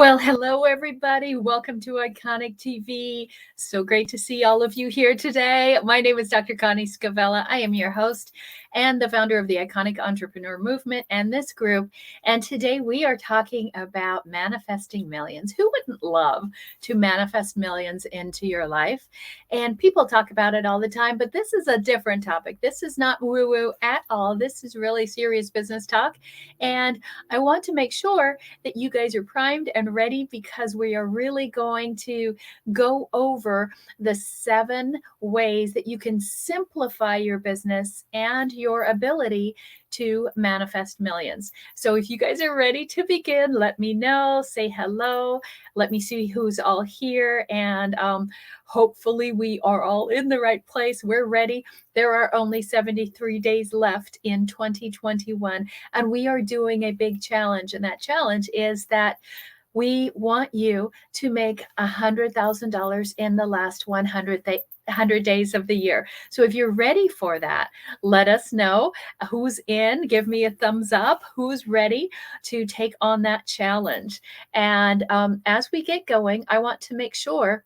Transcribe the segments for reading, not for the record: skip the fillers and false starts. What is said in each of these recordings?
Well, hello, everybody. Welcome to Iconic TV. So great to see all of you here today. My name is Dr. Connie Scavella. I am your host and the founder of the Iconic Entrepreneur Movement and this group. And today we are talking about manifesting millions. Who wouldn't love to manifest millions into your life? And people talk about it all the time, but this is a different topic. This is not woo-woo at all. This is really serious business talk. And I want to make sure that you guys are primed and ready because we are really going to go over the 7 ways that you can simplify your business and your ability to manifest millions. So if you guys are ready to begin, let me know, say hello, let me see who's all here, and hopefully we are all in the right place. We're ready. There are only 73 days left in 2021, and we are doing a big challenge, and that challenge is that we want you to make $100,000 in the last 100 days of the year. So if you're ready for that, let us know who's in. Give me a thumbs up. Who's ready to take on that challenge? And as we get going, I want to make sure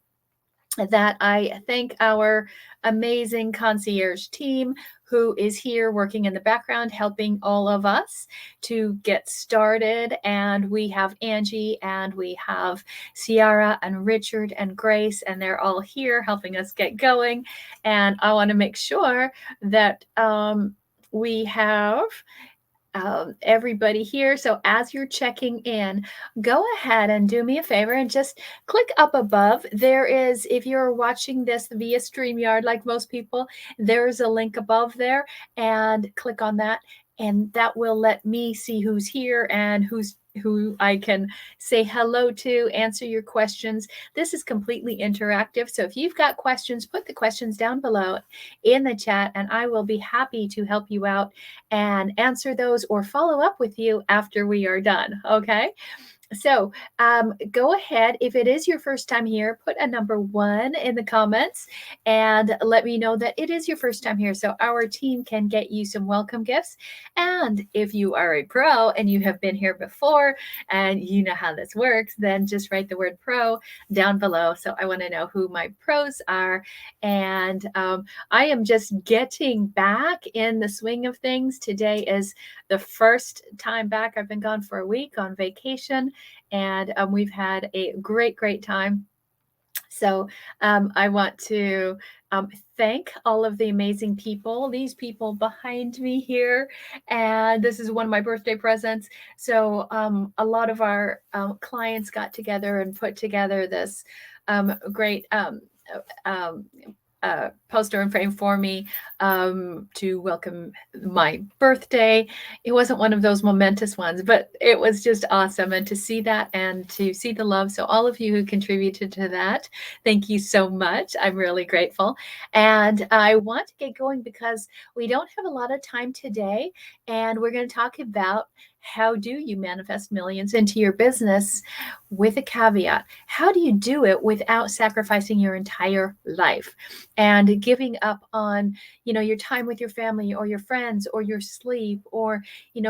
that I thank our amazing concierge team who is here working in the background, helping all of us to get started. And we have Angie and we have Ciara and Richard and Grace, and they're all here helping us get going. And I want to make sure that we have everybody here. So as you're checking in, go ahead and do me a favor and just click up above. There is, if you're watching this via StreamYard, like most people, there's a link above there, and click on that. And that will let me see who's here and who I can say hello to, answer your questions. This is completely interactive. So if you've got questions, put the questions down below in the chat, and I will be happy to help you out and answer those or follow up with you after we are done. Okay. So go ahead. If it is your first time here, put a number 1 in the comments and let me know that it is your first time here so our team can get you some welcome gifts. And if you are a pro and you have been here before and you know how this works, then just write the word pro down below. So I want to know who my pros are. And I am just getting back in the swing of things. Today is the first time back. I've been gone for a week on vacation, and we've had a great time. So I want to thank all of the amazing people, these people behind me here. And this is one of my birthday presents. So a lot of our clients got together and put together this great poster and frame for me to welcome my birthday. It wasn't one of those momentous ones, but it was just awesome. And to see that and to see the love. So all of you who contributed to that, thank you so much. I'm really grateful. And I want to get going because we don't have a lot of time today. And we're going to talk about how do you manifest millions into your business with a caveat. How do you do it without sacrificing your entire life and giving up on, your time with your family or your friends or your sleep or,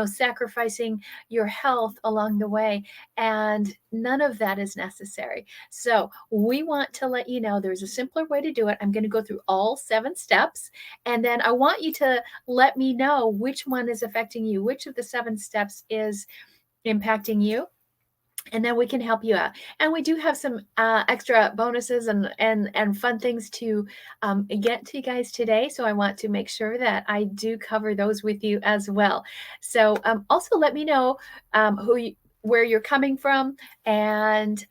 sacrificing your health along the way? And none of that is necessary. So we want to let you know there's a simpler way to do it. I'm going to go through all 7 steps, and then I want you to let me know which one is affecting you, which of the 7 steps is impacting you, and then we can help you out. And we do have some extra bonuses and fun things to get to you guys today. So I want to make sure that I do cover those with you as well. So also let me know where you're coming from, and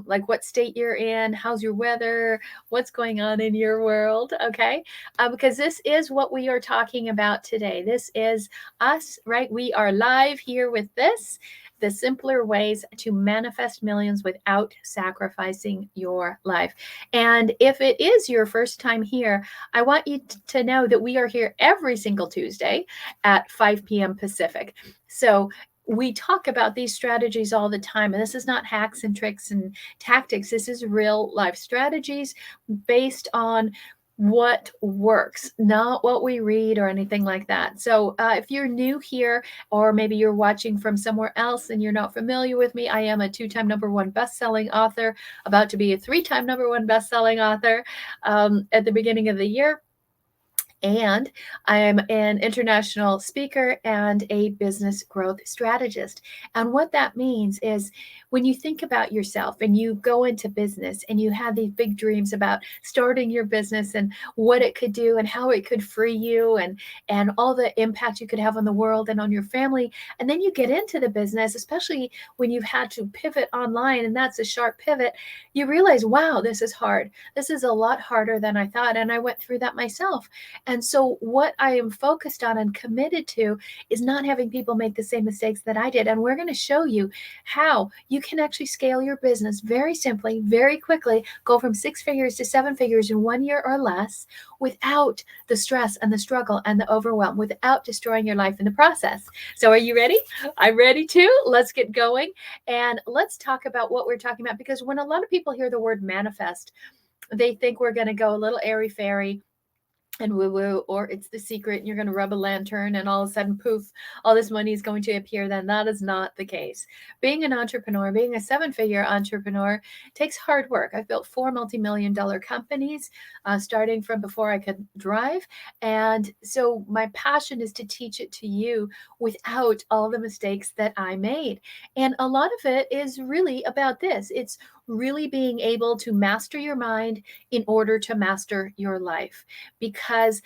like what state you're in, how's your weather, what's going on in your world, okay? Because this is what we are talking about today. This is us, right? We are live here with this, the simpler ways to manifest millions without sacrificing your life. And if it is your first time here, I want you to know that we are here every single Tuesday at 5 p.m. Pacific. So we talk about these strategies all the time, and this is not hacks and tricks and tactics. This is real life strategies based on what works, not what we read or anything like that. So, if you're new here, or maybe you're watching from somewhere else and you're not familiar with me, I am a 2-time number one best-selling author, about to be a 3-time number one best-selling author at the beginning of the year. And I am an international speaker and a business growth strategist. And what that means is when you think about yourself and you go into business and you have these big dreams about starting your business and what it could do and how it could free you and all the impact you could have on the world and on your family. And then you get into the business, especially when you've had to pivot online, and that's a sharp pivot, you realize, wow, this is hard. This is a lot harder than I thought. And I went through that myself. And so, what I am focused on and committed to is not having people make the same mistakes that I did. And we're going to show you how you can actually scale your business very simply, very quickly, go from 6 figures to 7 figures in 1 year or less without the stress and the struggle and the overwhelm, without destroying your life in the process. So, are you ready? I'm ready too. Let's get going. And let's talk about what we're talking about, because when a lot of people hear the word manifest, they think we're going to go a little airy fairy and woo woo, or it's the secret and you're going to rub a lantern and all of a sudden, poof, all this money is going to appear. Then that is not the case. Being an entrepreneur, being a 7-figure entrepreneur, takes hard work. I've built 4 multi-million-dollar companies, starting from before I could drive. And so my passion is to teach it to you without all the mistakes that I made. And a lot of it is really about this. It's really being able to master your mind in order to master your life, because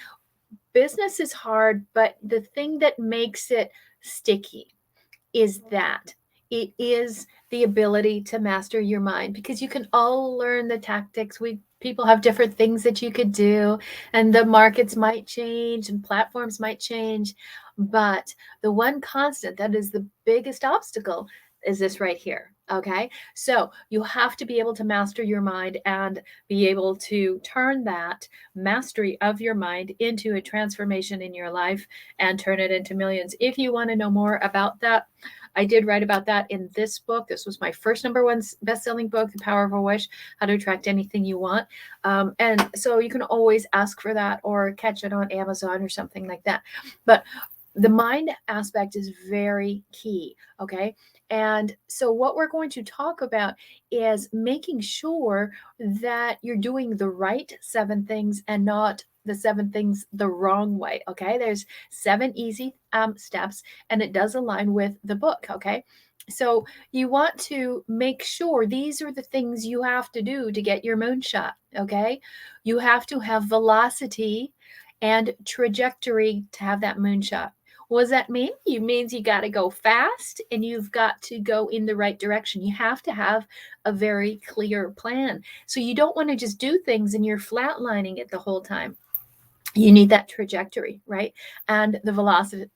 business is hard, but the thing that makes it sticky is that it is the ability to master your mind, because you can all learn the tactics. People have different things that you could do, and the markets might change and platforms might change, but the one constant that is the biggest obstacle is this right here. Okay, so you have to be able to master your mind and be able to turn that mastery of your mind into a transformation in your life and turn it into millions. If you want to know more about that, I did write about that in this book. This was my first number one best-selling book, The Power of a Wish, How to Attract Anything You Want. And so you can always ask for that or catch it on Amazon or something like that. But the mind aspect is very key. Okay. And so what we're going to talk about is making sure that you're doing the right 7 things and not the 7 things the wrong way. Okay. There's 7 easy steps, and it does align with the book. Okay. So you want to make sure these are the things you have to do to get your moonshot. Okay. You have to have velocity and trajectory to have that moonshot. What does that mean? It means you got to go fast and you've got to go in the right direction. You have to have a very clear plan. So you don't want to just do things and you're flatlining it the whole time. You need that trajectory, right? And the velocity,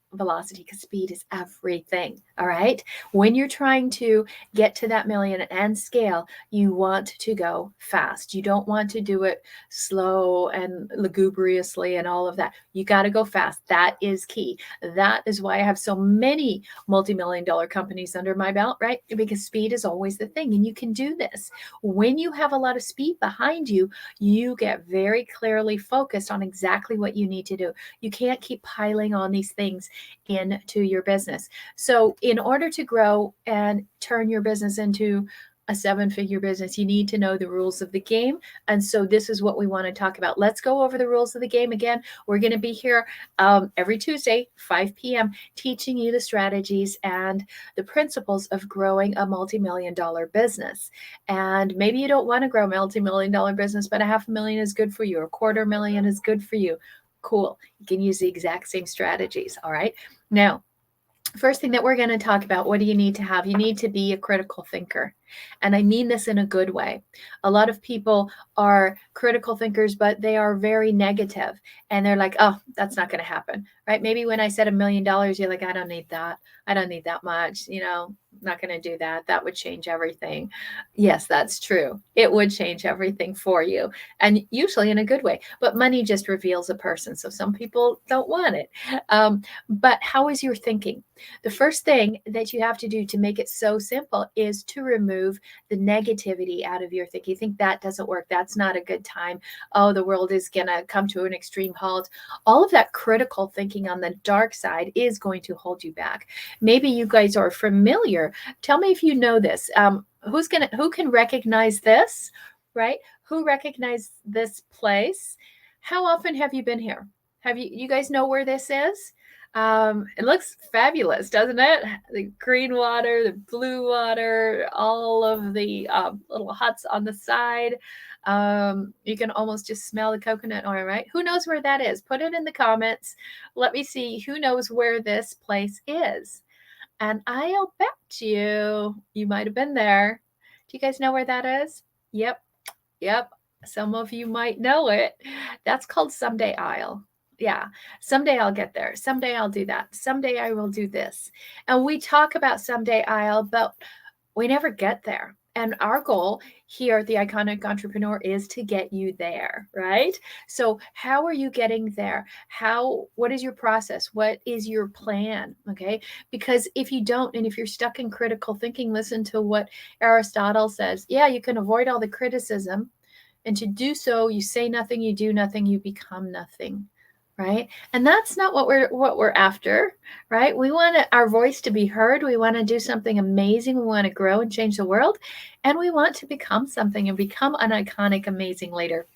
because speed is everything. All right. When you're trying to get to that million and scale, you want to go fast. You don't want to do it slow and lugubriously and all of that. You got to go fast. That is key. That is why I have so many multi-million-dollar companies under my belt, right? Because speed is always the thing. And you can do this. When you have a lot of speed behind you, you get very clearly focused on exactly what you need to do. You can't keep piling on these things into your business. So in order to grow and turn your business into a 7-figure business, you need to know the rules of the game. And so this is what we want to talk about. Let's go over the rules of the game again. We're going to be here every Tuesday, 5 p.m., teaching you the strategies and the principles of growing a multi-million-dollar business. And maybe you don't want to grow a multi-million-dollar business, but $500,000 is good for you, or $250,000 is good for you. Cool. You can use the exact same strategies. All right. Now, first thing that we're going to talk about, what do you need to have? You need to be a critical thinker. And I mean this in a good way. A lot of people are critical thinkers, but they are very negative. And they're like, oh, that's not going to happen, right? Maybe when I said $1 million, you're like, I don't need that. I don't need that much. not going to do that. That would change everything. Yes, that's true. It would change everything for you, and usually in a good way. But money just reveals a person. So some people don't want it. But how is your thinking? The first thing that you have to do to make it so simple is to remove the negativity out of your thinking. You think that doesn't work. That's not a good time. Oh, the world is going to come to an extreme halt. All of that critical thinking on the dark side is going to hold you back. Maybe you guys are familiar. Tell me if you know this. Who can recognize this, right? Who recognize this place? How often have you been here? Have you guys know where this is? It looks fabulous, doesn't it? The green water, the blue water, all of the little huts on the side. You can almost just smell the coconut oil, right? Who knows where that is? Put it in the comments. Let me see who knows where this place is. And I'll bet you might have been there. Do you guys know where that is? Yep. Some of you might know it. That's called Someday Isle. Yeah, someday I'll get there. Someday I'll do that. Someday I will do this. And we talk about Someday Isle, but we never get there. And our goal here at the Iconic Entrepreneur is to get you there, right? So how are you getting there? What is your process? What is your plan? Okay. Because if you don't, and if you're stuck in critical thinking, listen to what Aristotle says. Yeah, you can avoid all the criticism. And to do so, you say nothing, you do nothing, you become nothing. Right? And that's not what we're after, right? We want our voice to be heard. We want to do something amazing. We want to grow and change the world. And we want to become something and become an iconic, amazing leader.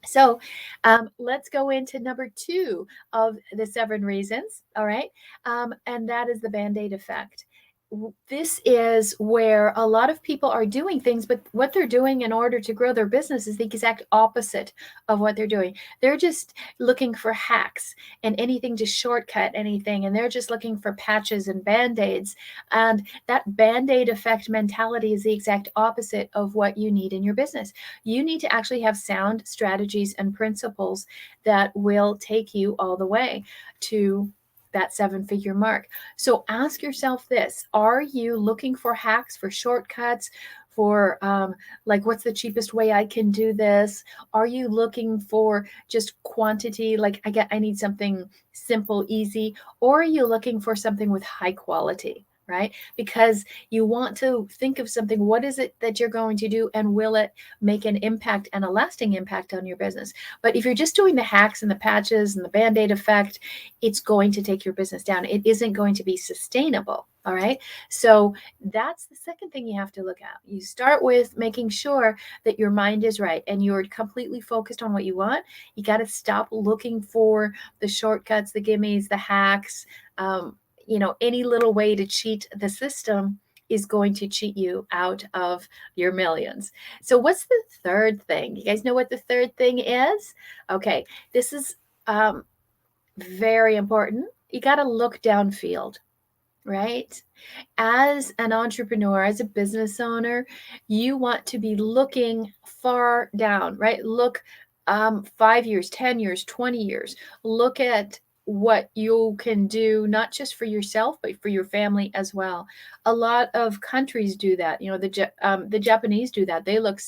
So let's go into number 2 of the 7 reasons. All right. And that is the Band-Aid effect. This is where a lot of people are doing things, but what they're doing in order to grow their business is the exact opposite of what they're doing. They're just looking for hacks and anything to shortcut anything, and they're just looking for patches and band-aids. And that band-aid effect mentality is the exact opposite of what you need in your business. You need to actually have sound strategies and principles that will take you all the way to that 7-figure mark. So ask yourself this: are you looking for hacks, for shortcuts, for like, what's the cheapest way I can do this? Are you looking for just quantity, like I need something simple, easy? Or are you looking for something with high quality? Right? Because you want to think of something. What is it that you're going to do, and will it make an impact and a lasting impact on your business? But if you're just doing the hacks and the patches and the Band-Aid effect, it's going to take your business down. It isn't going to be sustainable. All right. So that's the second thing you have to look at. You start with making sure that your mind is right and you're completely focused on what you want. You got to stop looking for the shortcuts, the gimmies, the hacks. Any little way to cheat the system is going to cheat you out of your millions. So what's the third thing? You guys know what the third thing is? Okay, this is very important. You got to look downfield, right? As an entrepreneur, as a business owner, you want to be looking far down, right? Look 5 years, 10 years, 20 years. Look at what you can do, not just for yourself, but for your family as well. A lot of countries do that. The Japanese do that. They look,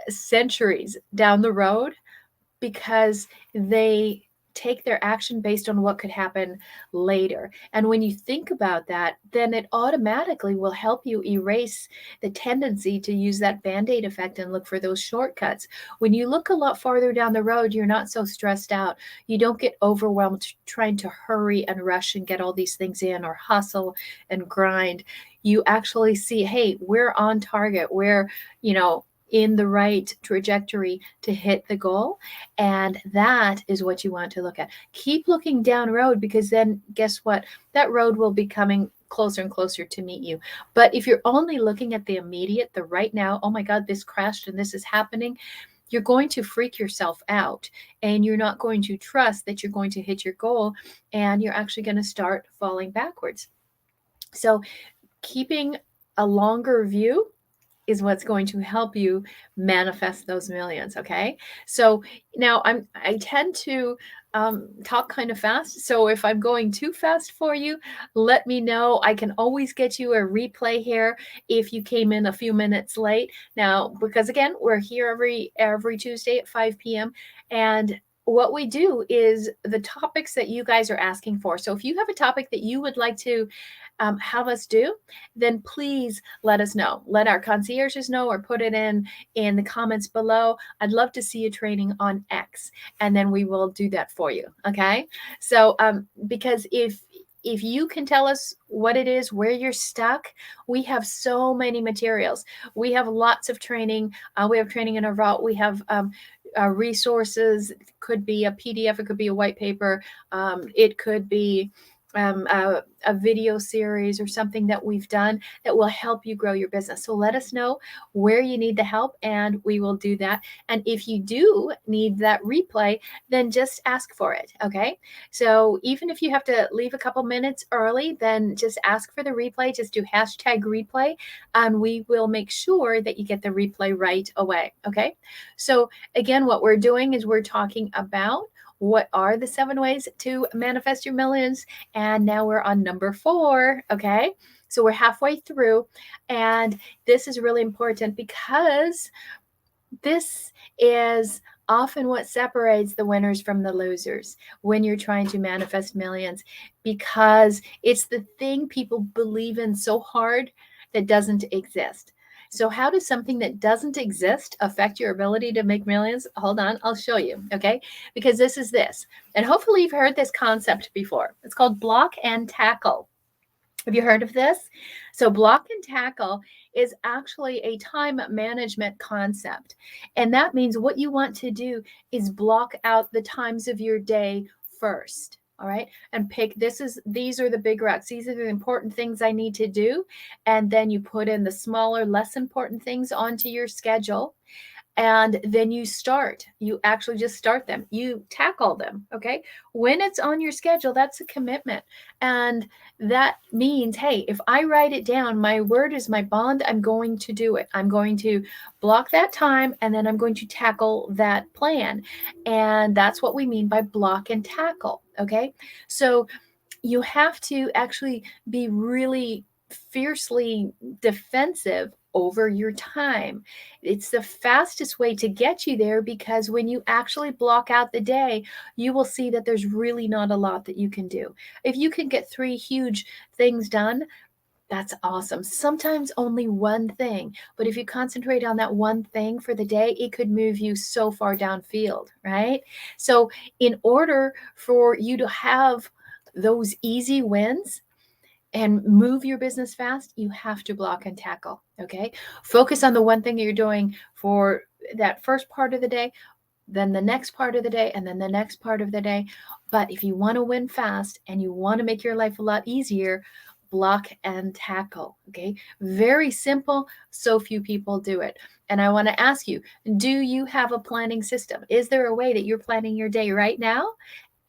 centuries down the road because they take their action based on what could happen later. And when you think about that, then it automatically will help you erase the tendency to use that Band-Aid effect and look for those shortcuts. When you look a lot farther down the road, you're not so stressed out. You don't get overwhelmed trying to hurry and rush and get all these things in, or hustle and grind. You actually see, hey, we're on target. We're, in the right trajectory to hit the goal. And that is what you want to look at. Keep looking down road, because then guess what? That road will be coming closer and closer to meet you. But if you're only looking at the immediate, the right now, oh my God, this crashed and this is happening, you're going to freak yourself out, and you're not going to trust that you're going to hit your goal, and you're actually going to start falling backwards. So keeping a longer view is what's going to help you manifest those millions. Okay. So now I tend to talk kind of fast. So if I'm going too fast for you, let me know. I can always get you a replay here if you came in a few minutes late. Now, because again, we're here every Tuesday at 5 p.m. And what we do is the topics that you guys are asking for. So if you have a topic that you would like to have us do, then please let us know. Let our concierges know or put it in the comments below. I'd love to see a training on X, and then we will do that for you. Okay. So because if you can tell us what it is, where you're stuck, we have so many materials. We have lots of training. We have training in our vault. We have resources. It could be a PDF. It could be a white paper. It could be a video series or something that we've done that will help you grow your business. So let us know where you need the help and we will do that. And if you do need that replay, then just ask for it. Okay. So even if you have to leave a couple minutes early, then just ask for the replay. Just do hashtag replay and we will make sure that you get the replay right away. Okay. So again, what we're doing is we're talking about what are the 7 ways to manifest your millions? And now we're on number 4. Okay. So we're halfway through. And this is really important because this is often what separates the winners from the losers when you're trying to manifest millions, because it's the thing people believe in so hard that doesn't exist. So how does something that doesn't exist affect your ability to make millions? Hold on, I'll show you, okay? Because this is this. And hopefully you've heard this concept before. It's called block and tackle. Have you heard of this? So block and tackle is actually a time management concept. And that means what you want to do is block out the times of your day first. All right. And pick these are the big rocks. These are the important things I need to do. And then you put in the smaller, less important things onto your schedule. And then you actually just start them. You tackle them. Okay. When it's on your schedule, that's a commitment. And that means, hey, if I write it down, my word is my bond, I'm going to do it. I'm going to block that time and then I'm going to tackle that plan. And that's what we mean by block and tackle. Okay. So you have to actually be really fiercely defensive over your time. It's the fastest way to get you there, because when you actually block out the day, you will see that there's really not a lot that you can do. If you can get 3 huge things done, that's awesome. Sometimes only one thing, but if you concentrate on that one thing for the day, it could move you so far downfield, right? So in order for you to have those easy wins and move your business fast, you have to block and tackle. Okay. Focus on the one thing you're doing for that first part of the day, then the next part of the day, and then the next part of the day. But if you want to win fast and you want to make your life a lot easier, block and tackle. Okay. Very simple. So few people do it. And I want to ask you, do you have a planning system? Is there a way that you're planning your day right now?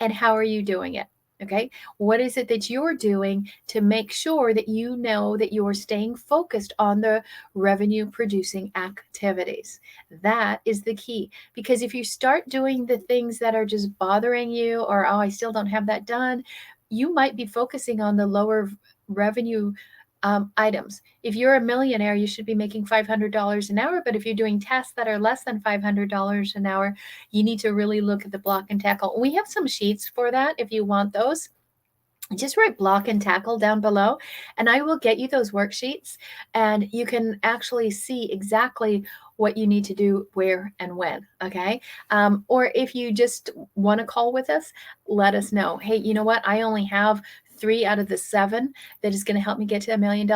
And how are you doing it? Okay. What is it that you're doing to make sure that you know that you're staying focused on the revenue producing activities? That is the key. Because if you start doing the things that are just bothering you, or, oh, I still don't have that done, you might be focusing on the lower revenue items. If you're a millionaire, you should be making $500 an hour. But if you're doing tasks that are less than $500 an hour, you need to really look at the block and tackle. We have some sheets for that if you want those. Just write block and tackle down below, and I will get you those worksheets, and you can actually see exactly what you need to do, where and when. Okay. Or if you just want to call with us, let us know. Hey, you know what? I only have 3 out of the 7 that is going to help me get to $1 million.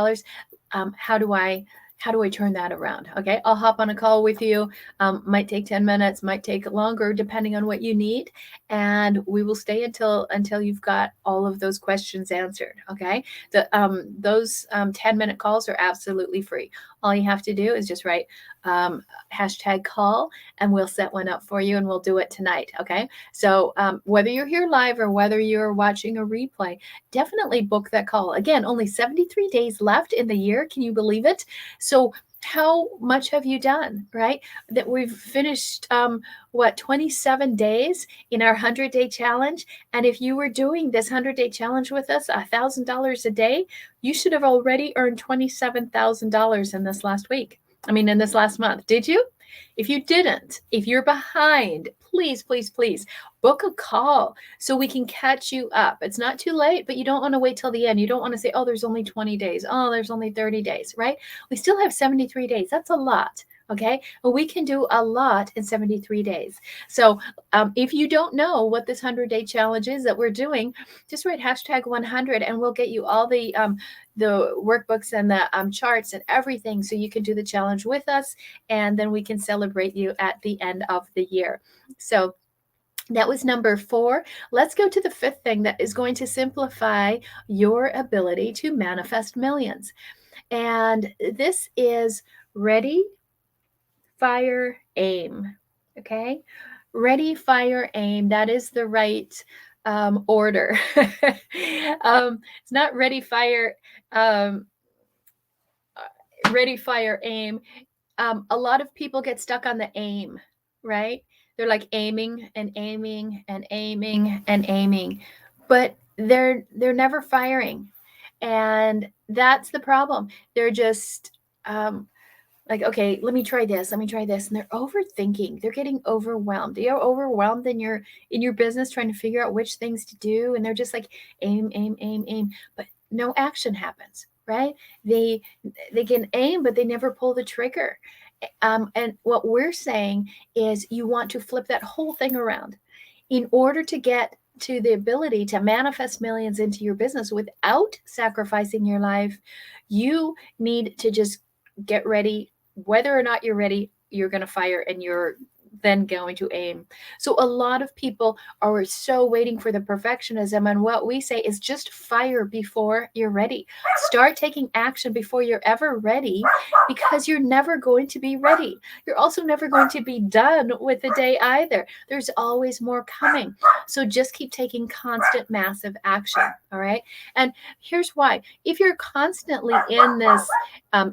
How do I turn that around? Okay. I'll hop on a call with you. Might take 10 minutes, might take longer, depending on what you need. And we will stay until you've got all of those questions answered. Okay. Those 10-minute calls are absolutely free. All you have to do is just write hashtag call, and we'll set one up for you, and we'll do it tonight. Okay. So whether you're here live or whether you're watching a replay, definitely book that call. Again, only 73 days left in the year. Can you believe it? So how much have you done, right? That we've finished, 27 days in our 100-day challenge. And if you were doing this 100-day challenge with us, $1,000 a day, you should have already earned $27,000 in this last week. In this last month. Did you? If you didn't, if you're behind, please, please, please book a call so we can catch you up. It's not too late, but you don't want to wait till the end. You don't want to say, oh, there's only 20 days. Oh, there's only 30 days, right? We still have 73 days. That's a lot. Okay. But we can do a lot in 73 days. So if you don't know what this 100-day challenge is that we're doing, just write #100 and we'll get you all the workbooks and the charts and everything so you can do the challenge with us. And then we can celebrate you at the end of the year. So that was number 4. Let's go to the 5th thing that is going to simplify your ability to manifest millions. And this is ready, fire, aim. Okay? Ready, fire, aim. That is the right order. It's not ready, fire, aim. A lot of people get stuck on the aim, right? They're like aiming and aiming and aiming and aiming, but they're never firing. And that's the problem. They're just like, okay, let me try this. And they're overthinking. They're getting overwhelmed. You're overwhelmed in your business trying to figure out which things to do. And they're just like aim, aim, aim, aim. But no action happens, right? They can aim, but they never pull the trigger. And what we're saying is you want to flip that whole thing around in order to get to the ability to manifest millions into your business without sacrificing your life. You need to just get ready. Whether or not you're ready, you're going to fire and you're then going to aim. So a lot of people are so waiting for the perfectionism. And what we say is just fire before you're ready. Start taking action before you're ever ready, because you're never going to be ready. You're also never going to be done with the day either. There's always more coming. So just keep taking constant, massive action. All right. And here's why. If you're constantly in this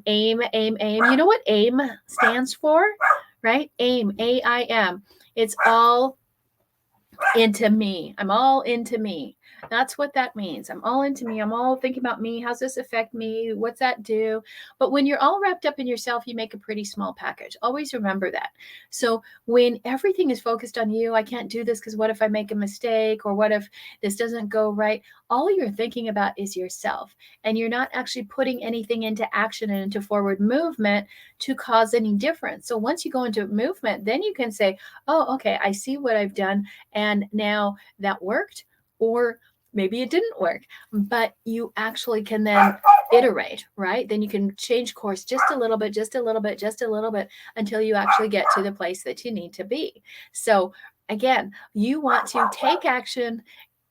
aim, you know what AIM stands for? Right? AIM, AIM. It's all into me. I'm all into me. That's what that means. I'm all into me. I'm all thinking about me. How's this affect me? What's that do? But when you're all wrapped up in yourself, you make a pretty small package. Always remember that. So when everything is focused on you, I can't do this because what if I make a mistake? Or what if this doesn't go right? All you're thinking about is yourself. And you're not actually putting anything into action and into forward movement to cause any difference. So once you go into movement, then you can say, oh, okay, I see what I've done. And now that worked, or maybe it didn't work, but you actually can then iterate, right? Then you can change course just a little bit, until you actually get to the place that you need to be. So again, you want to take action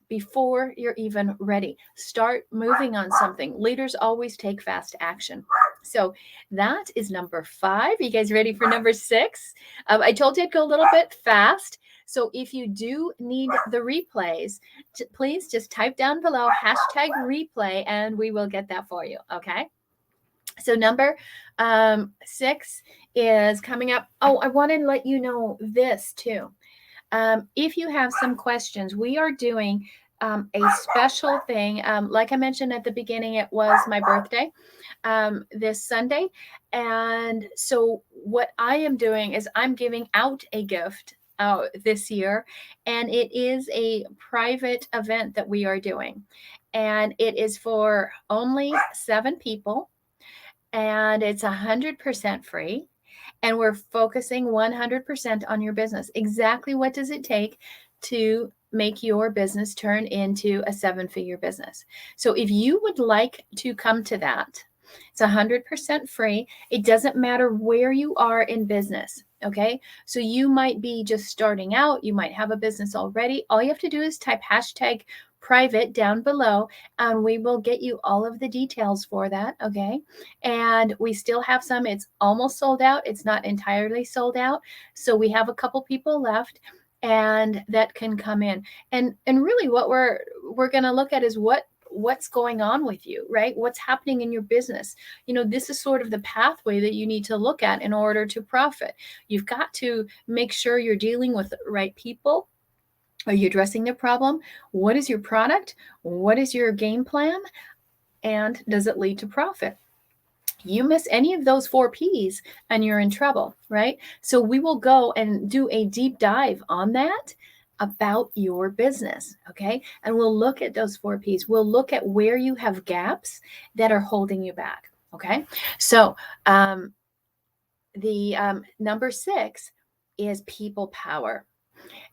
before you're even ready. Start moving on something. Leaders always take fast action. So that is number 5. You guys ready for number 6? I told you I'd go a little bit fast. So if you do need the replays, please just type down below #replay and we will get that for you. Okay. So number 6 is coming up. Oh, I want to let you know this too. If you have some questions, we are doing a special thing. Like I mentioned at the beginning, it was my birthday this Sunday. And so what I am doing is I'm giving out a gift this year, and it is a private event that we are doing. And it is for only 7 people, and it's 100% free. And we're focusing 100% on your business. Exactly what does it take to make your business turn into a 7-figure business? So if you would like to come to that, it's 100% free. It doesn't matter where you are in business. Okay. So you might be just starting out. You might have a business already. All you have to do is type #private down below, and we will get you all of the details for that. Okay. And we still have some. It's almost sold out. It's not entirely sold out. So we have a couple people left, and that can come in. And really what we're going to look at is what what's going on with you, right? What's happening in your business? This is sort of the pathway that you need to look at in order to profit. You've got to make sure you're dealing with the right people. Are you addressing the problem? What is your product? What is your game plan? And does it lead to profit? You miss any of those 4 P's and you're in trouble, right? So we will go and do a deep dive on that about your business, okay? And we'll look at those 4 P's. We'll look at where you have gaps that are holding you back, okay? So the number 6 is people power.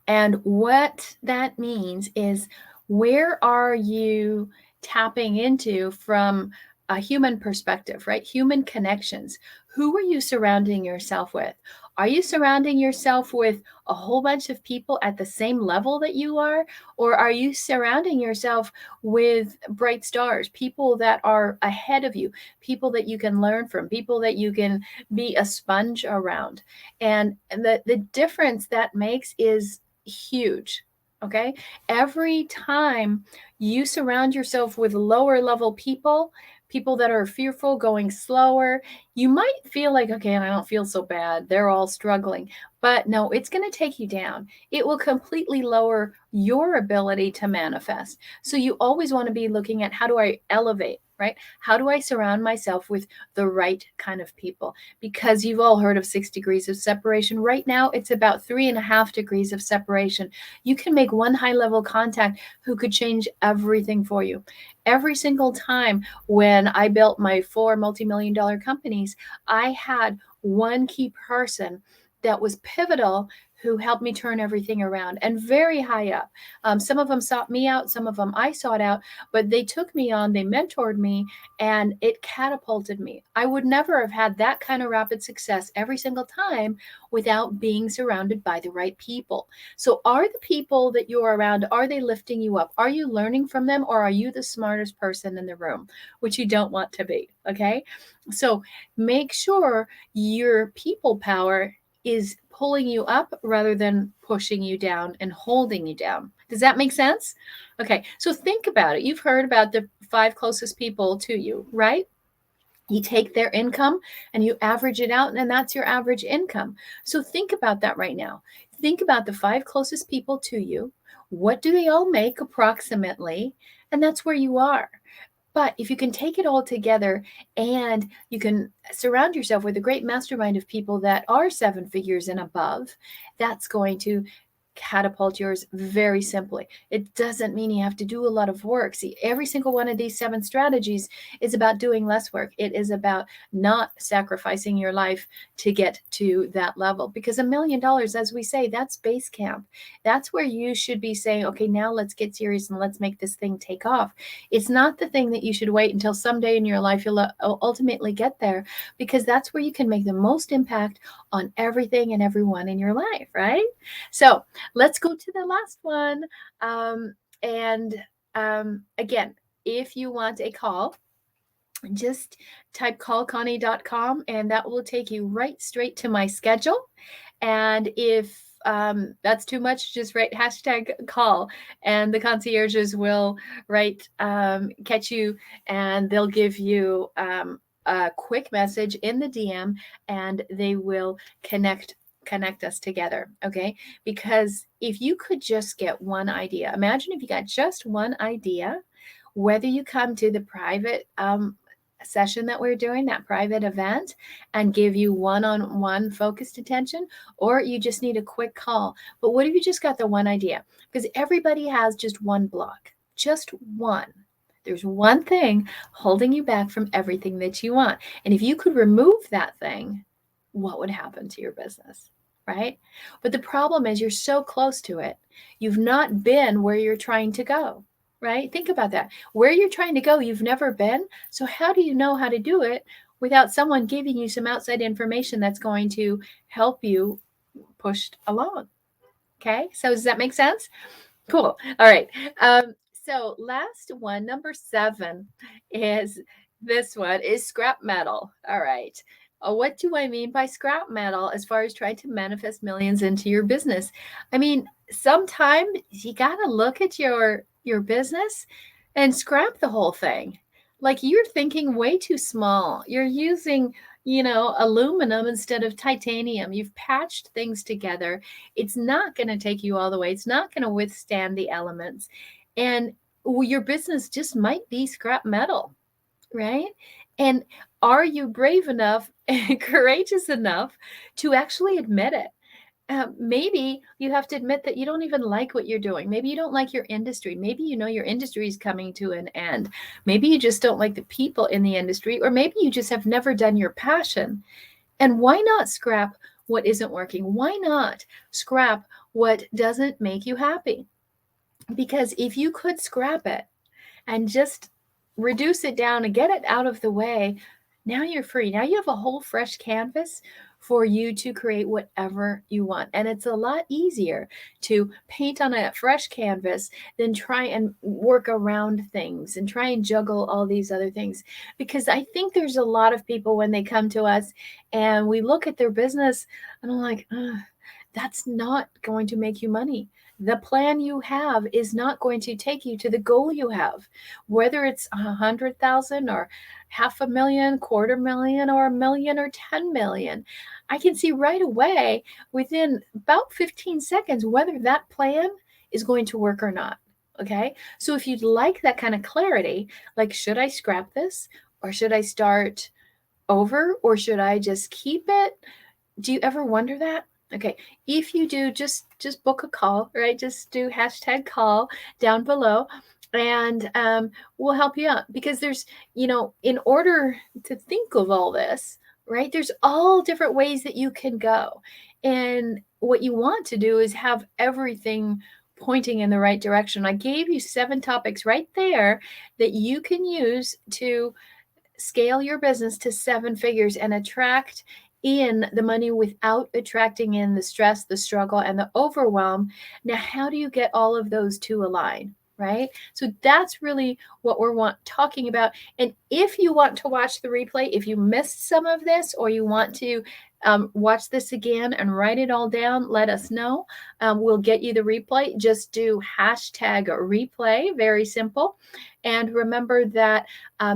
And what that means is, where are you tapping into from a human perspective, right? Human connections. Who are you surrounding yourself with? Are you surrounding yourself with a whole bunch of people at the same level that you are? Or are you surrounding yourself with bright stars, people that are ahead of you, people that you can learn from, people that you can be a sponge around? And the difference that makes is huge. Okay. Every time you surround yourself with lower level people, people that are fearful, going slower, you might feel like, okay, I don't feel so bad. They're all struggling. But no, it's going to take you down. It will completely lower your ability to manifest. So you always want to be looking at, how do I elevate, right? How do I surround myself with the right kind of people? Because you've all heard of 6 degrees of separation. Right now, it's about 3.5 degrees of separation. You can make one high level contact who could change everything for you. Every single time when I built my 4 multi-million-dollar companies, I had one key person that was pivotal, who helped me turn everything around, and very high up. Some of them sought me out, some of them I sought out, but they took me on, they mentored me, and it catapulted me. I would never have had that kind of rapid success every single time without being surrounded by the right people. So are the people that you're around, are they lifting you up? Are you learning from them, or are you the smartest person in the room, which you don't want to be, okay? So make sure your people power is pulling you up rather than pushing you down and holding you down. Does that make sense? Okay, so think about it. You've heard about the 5 closest people to you, right? You take their income and you average it out, and that's your average income. So think about that right now. Think about the 5 closest people to you. What do they all make approximately? And that's where you are. But if you can take it all together and you can surround yourself with a great mastermind of people that are 7 figures and above, that's going to catapult yours very simply. It doesn't mean you have to do a lot of work. See, every single one of these 7 strategies is about doing less work. It is about not sacrificing your life to get to that level, because $1 million, as we say, that's base camp. That's where you should be saying, okay, now let's get serious and let's make this thing take off. It's not the thing that you should wait until someday in your life you'll ultimately get there, because that's where you can make the most impact on everything and everyone in your life, right? So let's go to the last one. Again, if you want a call, just type callconnie.com and that will take you right straight to my schedule. And if that's too much, just write #call and the concierges will catch you, and they'll give you a quick message in the DM, and they will connect us together. Okay, because if you could just get one idea, imagine if you got just one idea, whether you come to the private session that we're doing, that private event, and give you one-on-one focused attention, or you just need a quick call. But what if you just got the one idea? Because everybody has just one block, just one. There's one thing holding you back from everything that you want. And if you could remove that thing, what would happen to your business, right? But the problem is, you're so close to it. You've not been where you're trying to go, right? Think about that. Where you're trying to go, you've never been. So how do you know how to do it without someone giving you some outside information that's going to help you push along? Okay, so does that make sense? Cool. All right. So last one, number 7, is this one, is scrap metal. All right. What do I mean by scrap metal as far as trying to manifest millions into your business? I mean, sometimes you got to look at your business and scrap the whole thing. Like, you're thinking way too small. You're using, aluminum instead of titanium. You've patched things together. It's not going to take you all the way. It's not going to withstand the elements. And your business just might be scrap metal, right? And are you brave enough and courageous enough to actually admit it? Maybe you have to admit that you don't even like what you're doing. Maybe you don't like your industry. Maybe your industry is coming to an end. Maybe you just don't like the people in the industry, or maybe you just have never done your passion. And why not scrap what isn't working? Why not scrap what doesn't make you happy? Because if you could scrap it and just reduce it down and get it out of the way, now you're free. Now you have a whole fresh canvas for you to create whatever you want. And it's a lot easier to paint on a fresh canvas than try and work around things and try and juggle all these other things. Because I think there's a lot of people when they come to us and we look at their business and I'm like, that's not going to make you money. The plan you have is not going to take you to the goal you have, whether it's 100,000 or 500,000, 250,000, or 1,000,000 or 10 million. I can see right away within about 15 seconds whether that plan is going to work or not. Okay. So if you'd like that kind of clarity, like, should I scrap this or should I start over or should I just keep it? Do you ever wonder that? Okay, if you do, just book a call, right? Just do #call down below, and we'll help you out, because there's, in order to think of all this, right? There's all different ways that you can go, and what you want to do is have everything pointing in the right direction. I gave you 7 topics right there that you can use to scale your business to 7 figures and attract in the money without attracting in the stress, the struggle, and the overwhelm. Now, how do you get all of those to align? Right? So that's really what we're talking about. And if you want to watch the replay, if you missed some of this, or you want to watch this again and write it all down, let us know. We'll get you the replay. Just do #replay, very simple. And remember that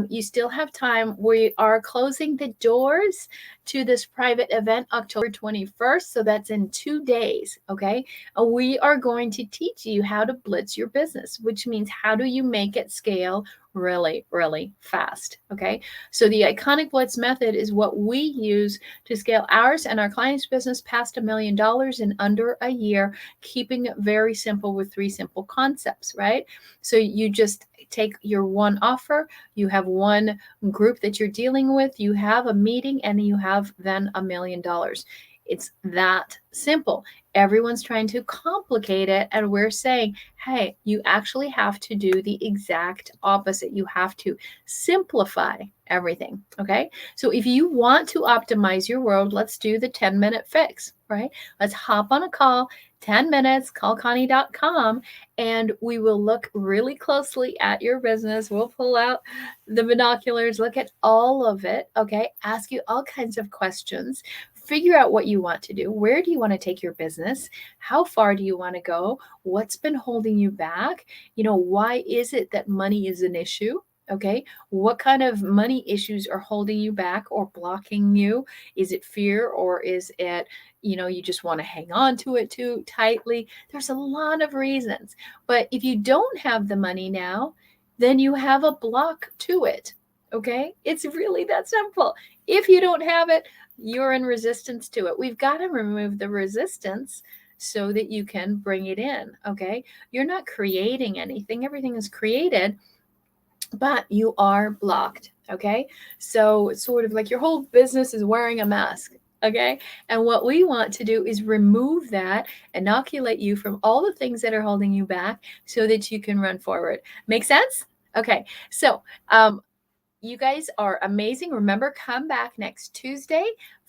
you still have time. We are closing the doors to this private event October 21st. So that's in 2 days. Okay. We are going to teach you how to blitz your business, which means how do you make it scale really, really fast. Okay. So the Iconic Blitz method is what we use to scale ours and our clients' business past $1 million in under a year, keeping it very simple with 3 simple concepts, right? So you just take your one offer, you have one group that you're dealing with, you have a meeting, and you have then $1 million. It's that simple. Everyone's trying to complicate it, and we're saying, hey, you actually have to do the exact opposite. You have to simplify everything. Okay. So if you want to optimize your world, let's do the 10-minute fix, right? Let's hop on a call, 10 minutes, callconnie.com, and we will look really closely at your business. We'll pull out the binoculars, look at all of it. Okay. Ask you all kinds of questions. Figure out what you want to do. Where do you want to take your business? How far do you want to go? What's been holding you back? Why is it that money is an issue? Okay. What kind of money issues are holding you back or blocking you? Is it fear, or is it, you just want to hang on to it too tightly? There's a lot of reasons. But if you don't have the money now, then you have a block to it. Okay. It's really that simple. If you don't have it, you're in resistance to it. We've got to remove the resistance so that you can bring it in. Okay. You're not creating anything. Everything is created, but you are blocked. Okay. So it's sort of like your whole business is wearing a mask. Okay. And what we want to do is remove that, inoculate you from all the things that are holding you back so that you can run forward. Make sense? Okay. So, you guys are amazing. Remember, come back next Tuesday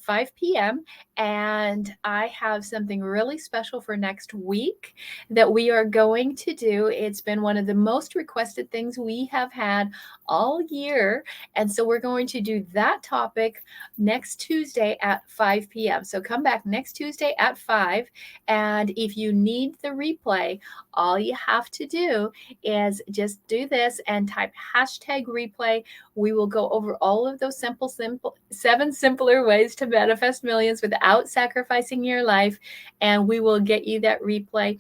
5 p.m. And I have something really special for next week that we are going to do. It's been one of the most requested things we have had all year. And so we're going to do that topic next Tuesday at 5 p.m. So come back next Tuesday at 5. And if you need the replay, all you have to do is just do this and type hashtag replay. We will go over all of those simple 7 simpler ways to manifest millions without sacrificing your life. And we will get you that replay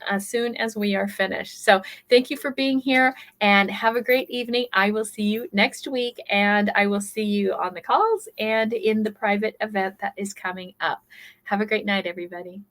as soon as we are finished. So thank you for being here and have a great evening. I will see you next week, and I will see you on the calls and in the private event that is coming up. Have a great night, everybody.